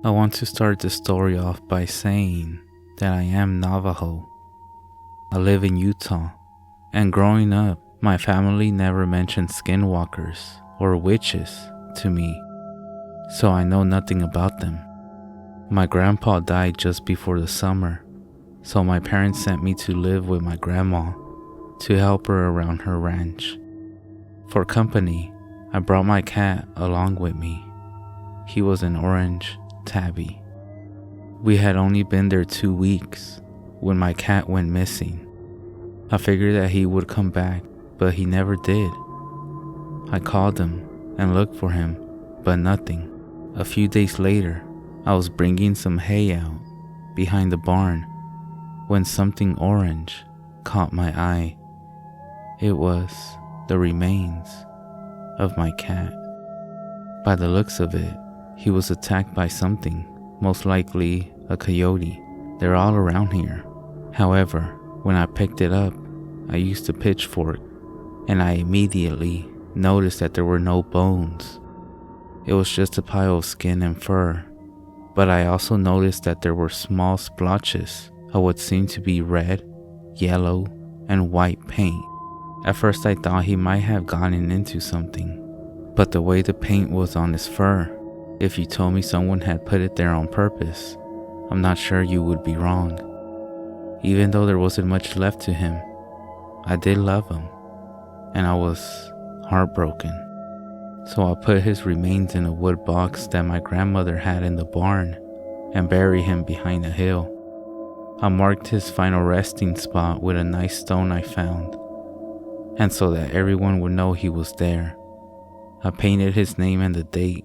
I want to start the story off by saying that I am Navajo. I live in Utah, and growing up, my family never mentioned skinwalkers or witches to me, so I know nothing about them. My grandpa died just before the summer, so my parents sent me to live with my grandma to help her around her ranch. For company, I brought my cat along with me. He was an orange tabby. We had only been there 2 weeks when my cat went missing. I figured that he would come back, but he never did. I called him and looked for him, but nothing. A few days later, I was bringing some hay out behind the barn when something orange caught my eye. It was the remains of my cat. By the looks of it, he was attacked by something, most likely a coyote. They're all around here. However, when I picked it up, I used a pitchfork, and I immediately noticed that there were no bones. It was just a pile of skin and fur, but I also noticed that there were small splotches of what seemed to be red, yellow, and white paint. At first I thought he might have gotten into something, but the way the paint was on his fur, if you told me someone had put it there on purpose, I'm not sure you would be wrong. Even though there wasn't much left to him, I did love him, and I was heartbroken. So I put his remains in a wood box that my grandmother had in the barn and buried him behind a hill. I marked his final resting spot with a nice stone I found, and so that everyone would know he was there, I painted his name and the date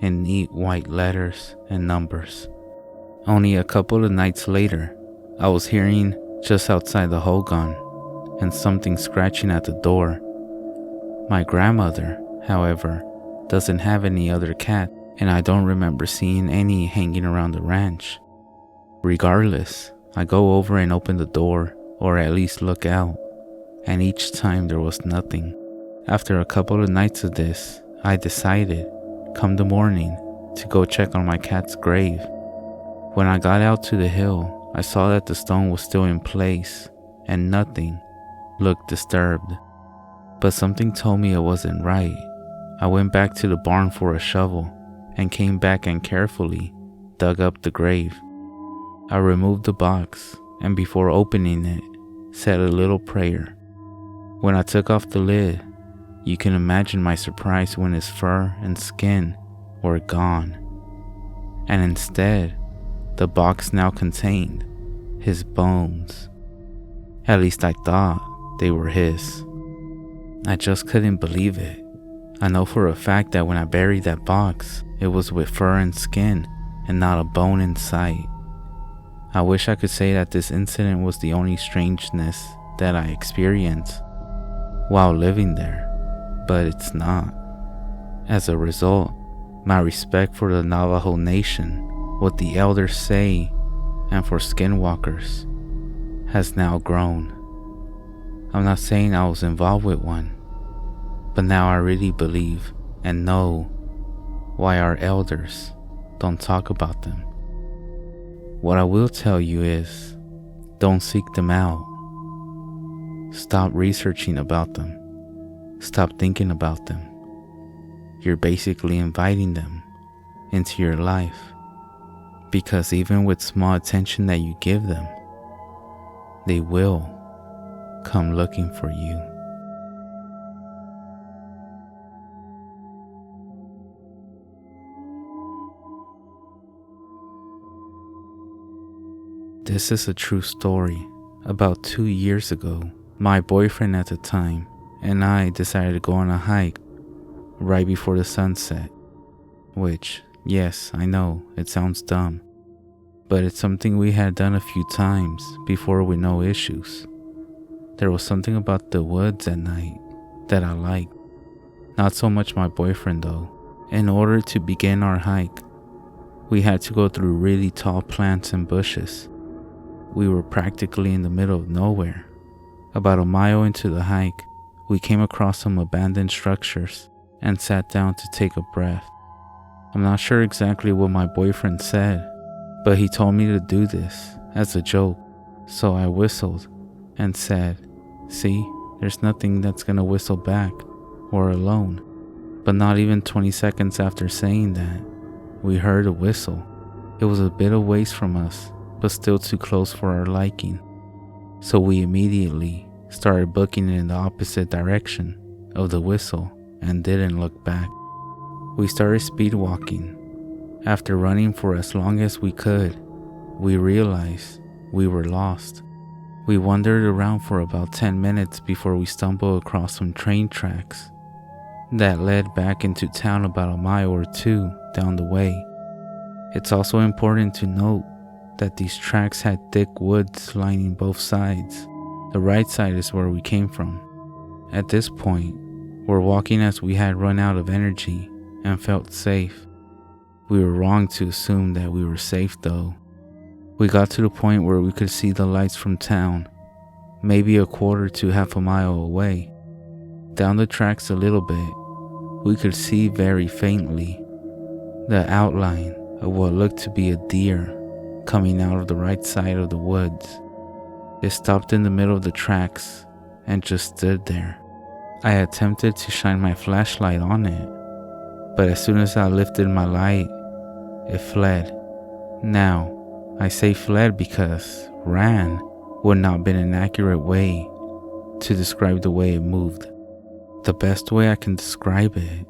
in neat white letters and numbers. Only a couple of nights later, I was hearing just outside the hogan and something scratching at the door. My grandmother, however, doesn't have any other cat, and I don't remember seeing any hanging around the ranch. Regardless, I go over and open the door, or at least look out, and each time there was nothing. After a couple of nights of this, I decided, come the morning, to go check on my cat's grave. When I got out to the hill, I saw that the stone was still in place, and nothing looked disturbed. But something told me it wasn't right. I went back to the barn for a shovel, and came back and carefully dug up the grave. I removed the box, and before opening it, said a little prayer. When I took off the lid, you can imagine my surprise when his fur and skin were gone, and instead, the box now contained his bones. At least I thought they were his. I just couldn't believe it. I know for a fact that when I buried that box, it was with fur and skin and not a bone in sight. I wish I could say that this incident was the only strangeness that I experienced while living there, but it's not. As a result, my respect for the Navajo Nation, what the elders say, and for skinwalkers has now grown. I'm not saying I was involved with one, but now I really believe and know why our elders don't talk about them. What I will tell you is, don't seek them out. Stop researching about them. Stop thinking about them. You're basically inviting them into your life, because even with small attention that you give them, they will come looking for you. This is a true story. About 2 years ago, my boyfriend at the time and I decided to go on a hike right before the sunset. Which, yes, I know, it sounds dumb, but it's something we had done a few times before with no issues. There was something about the woods at night that I liked. Not so much my boyfriend though. In order to begin our hike, we had to go through really tall plants and bushes. We were practically in the middle of nowhere. About a mile into the hike, we came across some abandoned structures and sat down to take a breath. I'm not sure exactly what my boyfriend said, but he told me to do this as a joke, so I whistled and said, "See, there's nothing that's gonna whistle back. We're alone." But not even 20 seconds after saying that, we heard a whistle. It was a bit of ways from us, but still too close for our liking. So we immediately started booking in the opposite direction of the whistle and didn't look back. We started speed walking. After running for as long as we could, we realized we were lost. We wandered around for about 10 minutes before we stumbled across some train tracks that led back into town about a mile or two down the way. It's also important to note that these tracks had thick woods lining both sides. The right side is where we came from. At this point, we're walking as we had run out of energy and felt safe. We were wrong to assume that we were safe though. We got to the point where we could see the lights from town, maybe a quarter to half a mile away. Down the tracks a little bit, we could see very faintly the outline of what looked to be a deer coming out of the right side of the woods. It stopped in the middle of the tracks and just stood there. I attempted to shine my flashlight on it, but as soon as I lifted my light, it fled. Now, I say fled because ran would not have been an accurate way to describe the way it moved. The best way I can describe it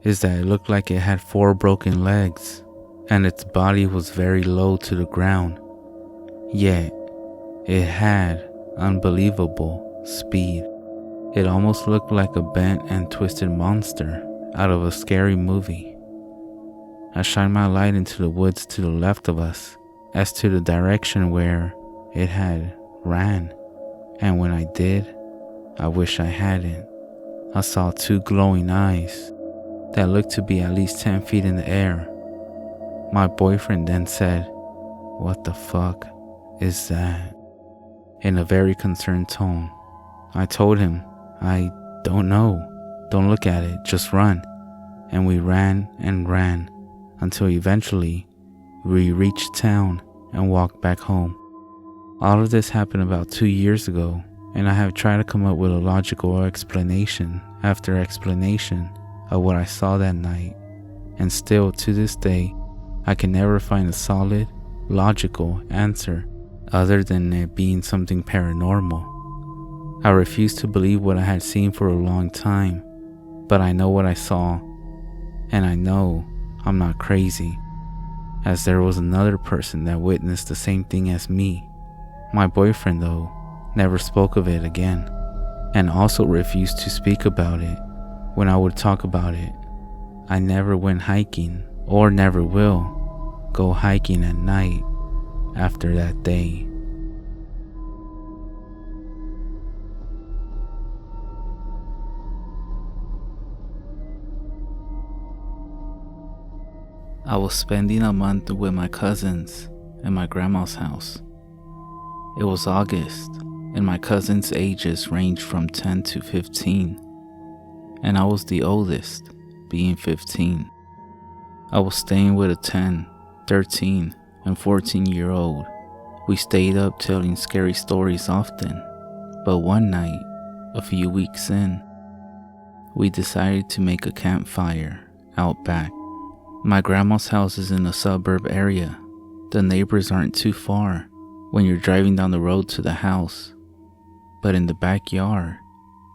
is that it looked like it had 4 broken legs and its body was very low to the ground. Yet, it had unbelievable speed. It almost looked like a bent and twisted monster out of a scary movie. I shined my light into the woods to the left of us as to the direction where it had ran, and when I did, I wish I hadn't. I saw 2 glowing eyes that looked to be at least 10 feet in the air. My boyfriend then said, "What the fuck is that?" in a very concerned tone. I told him, "I don't know. Don't look at it, just run." And we ran and ran until eventually we reached town and walked back home. All of this happened about 2 years ago, and I have tried to come up with a logical explanation after explanation of what I saw that night, and still to this day I can never find a solid, logical answer other than it being something paranormal. I refused to believe what I had seen for a long time, but I know what I saw, and I know I'm not crazy, as there was another person that witnessed the same thing as me. My boyfriend, though, never spoke of it again, and also refused to speak about it when I would talk about it. I never went hiking, or never will go hiking at night after that day. I was spending a month with my cousins at my grandma's house. It was August, and my cousins' ages ranged from 10 to 15, and I was the oldest, being 15. I was staying with a 10, 13, and 14-year-old. We stayed up telling scary stories often, but one night, a few weeks in, we decided to make a campfire out back. My grandma's house is in a suburb area. The neighbors aren't too far when you're driving down the road to the house, but in the backyard,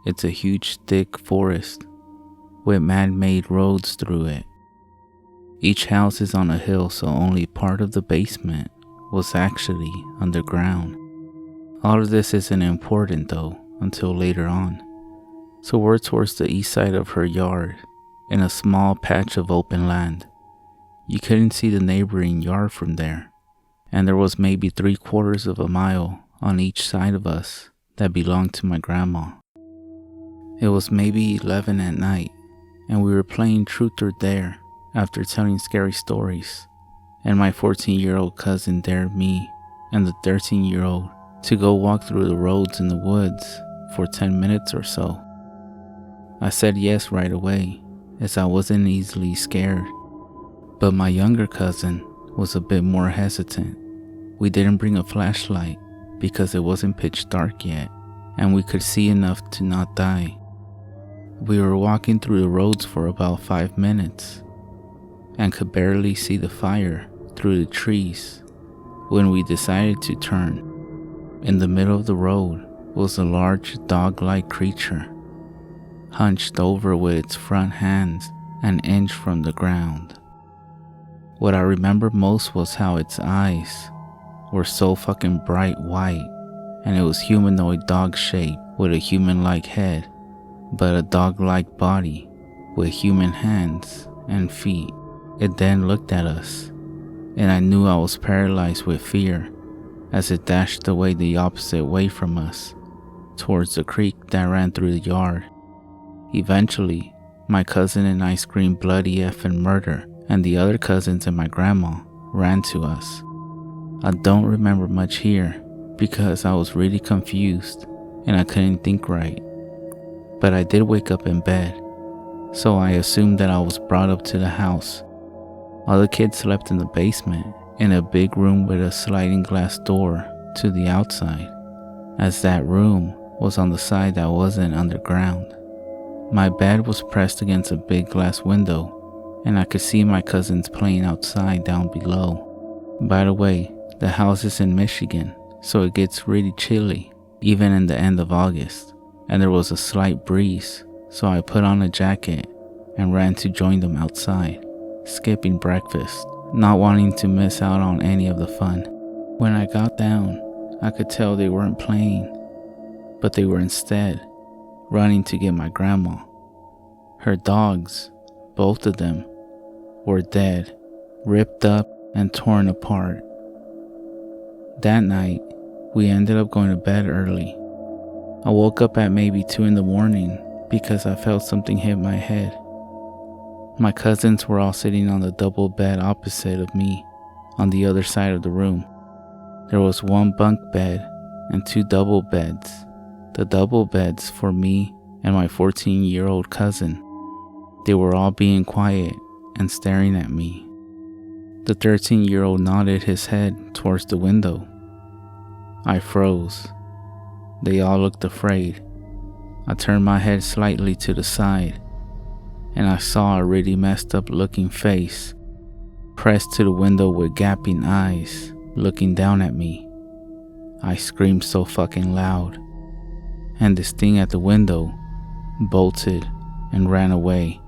it's a huge thick forest with man-made roads through it. Each house is on a hill, so only part of the basement was actually underground. All of this isn't important though until later on. So we're towards the east side of her yard in a small patch of open land. You couldn't see the neighboring yard from there, and there was maybe 3/4 of a mile on each side of us that belonged to my grandma. It was maybe 11 at night, and we were playing truth or dare after telling scary stories, and my 14-year-old cousin dared me and the 13-year-old to go walk through the roads in the woods for 10 minutes or so. I said yes right away, as I wasn't easily scared. But my younger cousin was a bit more hesitant. We didn't bring a flashlight because it wasn't pitch dark yet, and we could see enough to not die. We were walking through the roads for about 5 minutes and could barely see the fire through the trees when we decided to turn. In the middle of the road was a large dog-like creature, hunched over with its front hands an inch from the ground. What I remember most was how its eyes were so fucking bright white, and it was humanoid dog shape with a human-like head, but a dog-like body with human hands and feet. It then looked at us, and I knew I was paralyzed with fear as it dashed away the opposite way from us, towards the creek that ran through the yard. Eventually, my cousin and I screamed bloody effing murder, and the other cousins and my grandma ran to us. I don't remember much here because I was really confused and I couldn't think right. But I did wake up in bed, so I assumed that I was brought up to the house. All the kids slept in the basement, in a big room with a sliding glass door to the outside, as that room was on the side that wasn't underground. My bed was pressed against a big glass window, and I could see my cousins playing outside down below. By the way, the house is in Michigan, so it gets really chilly, even in the end of August, and there was a slight breeze, so I put on a jacket and ran to join them outside, skipping breakfast, not wanting to miss out on any of the fun. When I got down, I could tell they weren't playing, but they were instead running to get my grandma. Her dogs, both of them, were dead, ripped up and torn apart. That night, we ended up going to bed early. I woke up at maybe 2 in the morning because I felt something hit my head. My cousins were all sitting on the double bed opposite of me, on the other side of the room. There was one bunk bed and 2 double beds. The double beds for me and my 14-year-old cousin. They were all being quiet and staring at me. The 13-year-old nodded his head towards the window. I froze. They all looked afraid. I turned my head slightly to the side, and I saw a really messed up looking face pressed to the window with gaping eyes looking down at me. I screamed so fucking loud, and this thing at the window bolted and ran away.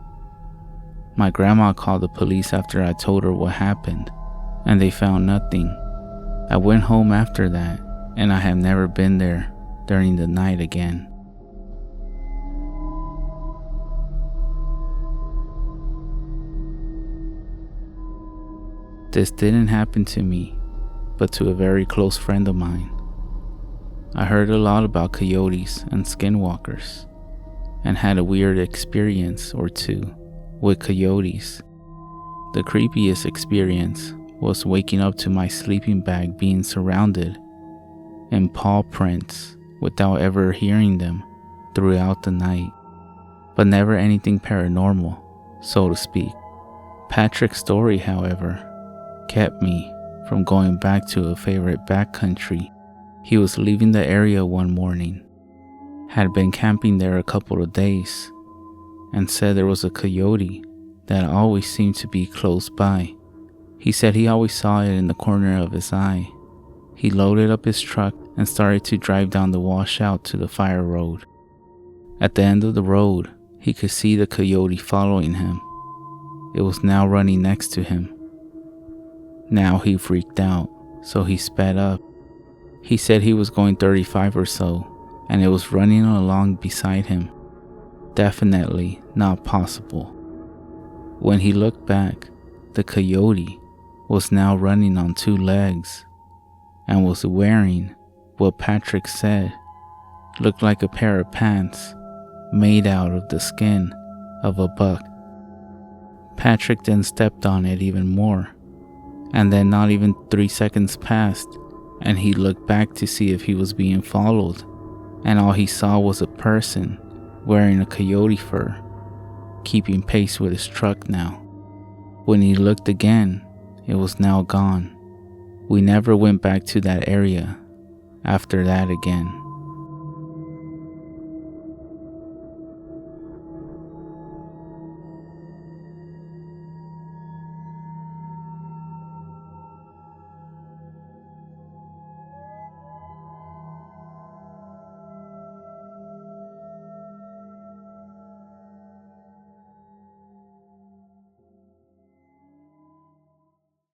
My grandma called the police after I told her what happened, and they found nothing. I went home after that, and I have never been there during the night again. This didn't happen to me, but to a very close friend of mine. I heard a lot about coyotes and skinwalkers, and had a weird experience or two with coyotes. The creepiest experience was waking up to my sleeping bag being surrounded in paw prints without ever hearing them throughout the night, but never anything paranormal, so to speak. Patrick's story, however, kept me from going back to a favorite backcountry. He was leaving the area one morning, had been camping there a couple of days, and said there was a coyote that always seemed to be close by. He said he always saw it in the corner of his eye. He loaded up his truck and started to drive down the washout to the fire road. At the end of the road, he could see the coyote following him. It was now running next to him. Now he freaked out, so he sped up. He said he was going 35 or so, and it was running along beside him. Definitely not possible. When he looked back, the coyote was now running on 2 legs and was wearing what Patrick said looked like a pair of pants made out of the skin of a buck. Patrick then stepped on it even more, and then not even 3 seconds passed, and he looked back to see if he was being followed, and all he saw was a person wearing a coyote fur, keeping pace with his truck now. When he looked again, it was now gone. We never went back to that area after that again.